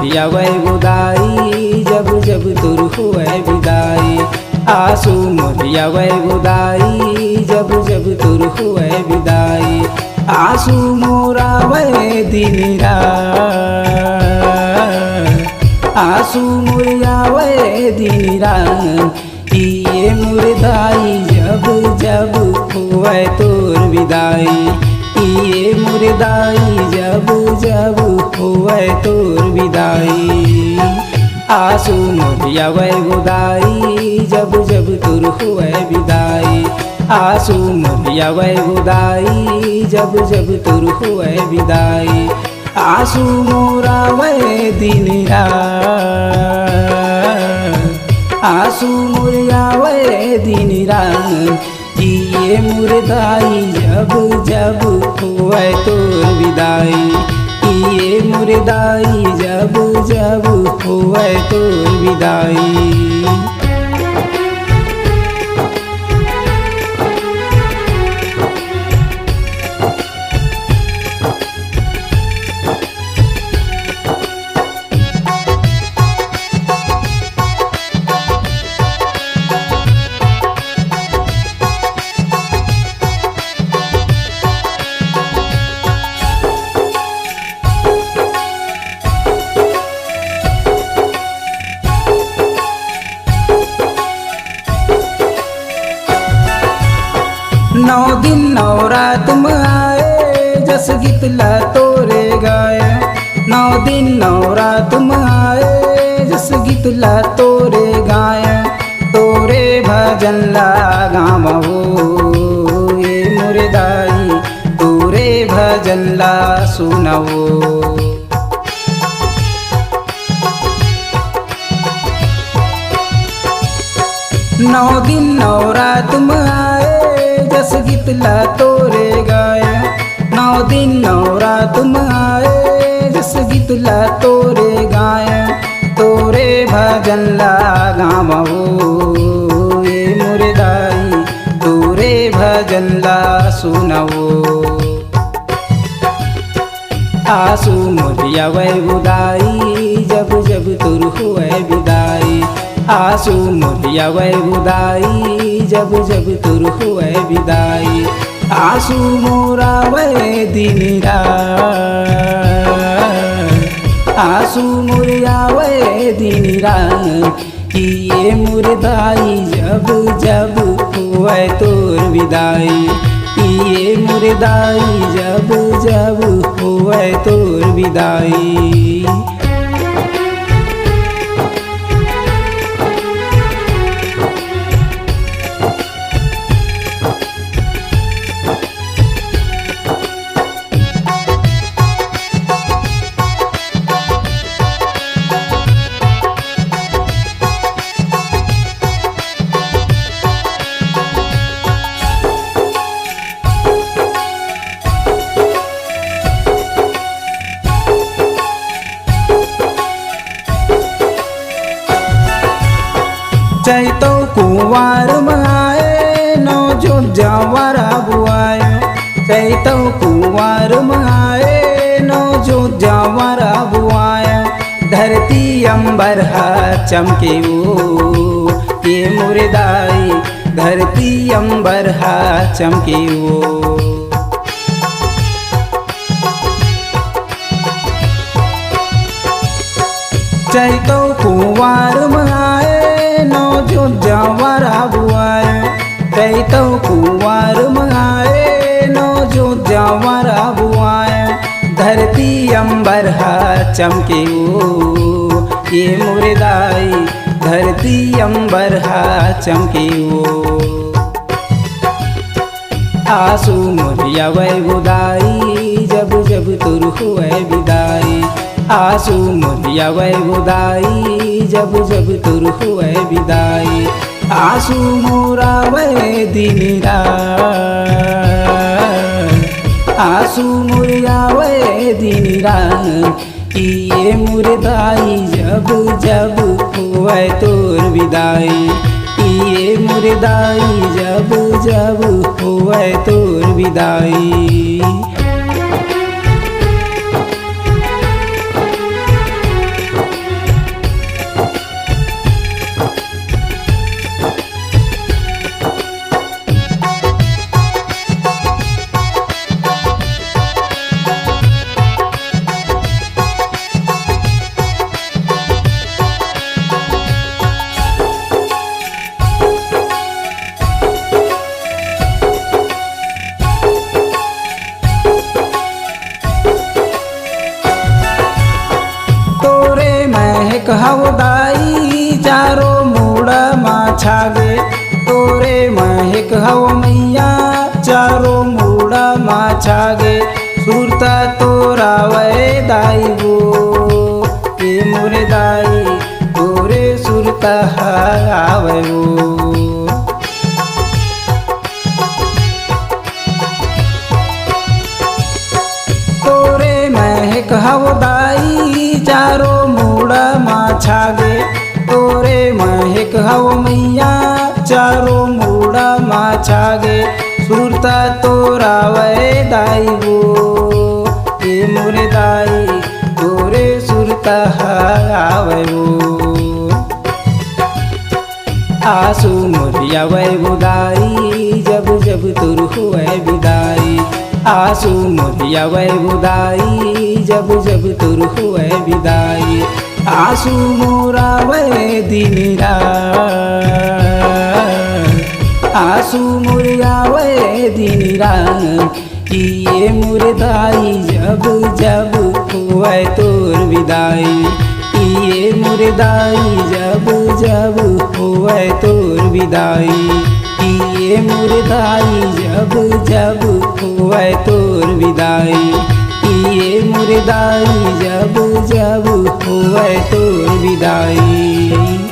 मोरिया वै बुदाई जब जब तुर हुए विदाई। आंसू मोरिया वै बुदाई जब जब तुर हुए विदाई। आंसू मोरा वै दिन रात, आंसू मोरिया वै दिन रात। ये मुर्दाई जब जब हुए तोर विदाई। ये मुर्दाई जब जब हुए तोर विदाई। आंसू मोरिया वै बुदाई जब जब तुर हुए विदाई। आंसू मोरिया वै बुदाई जब जब तुर हुए विदाई। आंसू मोरा वै दिन रात, आंसू मोरिया वै दिन रात। ये मुर्दाई जब जब हुए तोर विदाई। ये मुर्दाई जब जब हुए तोर विदाई। नौ दिन नौ रात में आए जस गीत ला तोरे गाए। नौ दिन नौ रात में आए जस गीत ला तोरे गाए। तोरे भजन ला गावो ये मुर्दाई, तोरे भजन ला सुनाओ। नौ दिन नौ रात में आए जस गीत ला तोरे गाए। नौ दिन नौ रात में आए जस गीत ला तोरे गाए। तोरे भजन ला गावो ये मुर्दाई, तोरे भजन ला सुनाओ। आंसू मोरिया वै बुदाई जब जब तुर हुए विदाई। आंसू मोरिया वै बुदाई जब जब तुर हुए विदाई। आंसू मोरा वै दिन रात, आंसू मोरिया वै दिन रात। ये मुर्दाई जब जब हुए तोर विदाई। ये मुर्दाई जब जब हुए तोर विदाई। चैतो कुंवार में आए नौ जो जवारा बुआए। चैतो कुंवार में आए नौ जो जवारा बुआए। धरती अंबर हा चमके वो ये मुर्दाई, धरती अंबर हा चमके वो। चैतो कुंवार में आए नौ जो जवारा बुआए। चैतो कुंवार में आए नौ जो जवारा बुआए। धरती अंबर हा चमके वो ये मुर्दाई, धरती अंबर हा चमके वो। आंसू मोरिया वै बुदाई जब जब तुर हुए विदाई। आंसू मोरिया वै बुदाई जब जब तुर हुए विदाई। आंसू मोरा वै दिन रात, आंसू मोरिया वै दिन रात। ये मुर्दाई जब जब हुए तोर विदाई। ये मुर्दाई जब जब हुए तोर विदाई। महक हवदाई चारो मूड़ा माछागे तोरे महक हव मैया चारो मूड़ा माछागे सुरता तोरा वे दाई गो के मोरे दाई तोरे सुरता आवे गो। महक हवदाई चारो मूड़ा माछागे तोरे महक हव मैया चारो मूड़ा माछागे सुरता तोरा वे दाई गो के मोरे दाई तोरे सुरता आवे गो। आंसू मोरिया वे बुदाई जब जब तुर हुए विदाई आंसू मोरिया वे बुदाई जब जब तुर हुए विदाई आंसू मोरा वे दिन रात आंसू मोरिया वे दिन रात किए मोरे दाई जब जब हुए तोर विदाई किए मोरे दाई जब जब हुए तोर विदाई किए मोरे दाई जब जब हुए तोर विदाई किए मोरे दाई जब जब हुए तोर विदाई।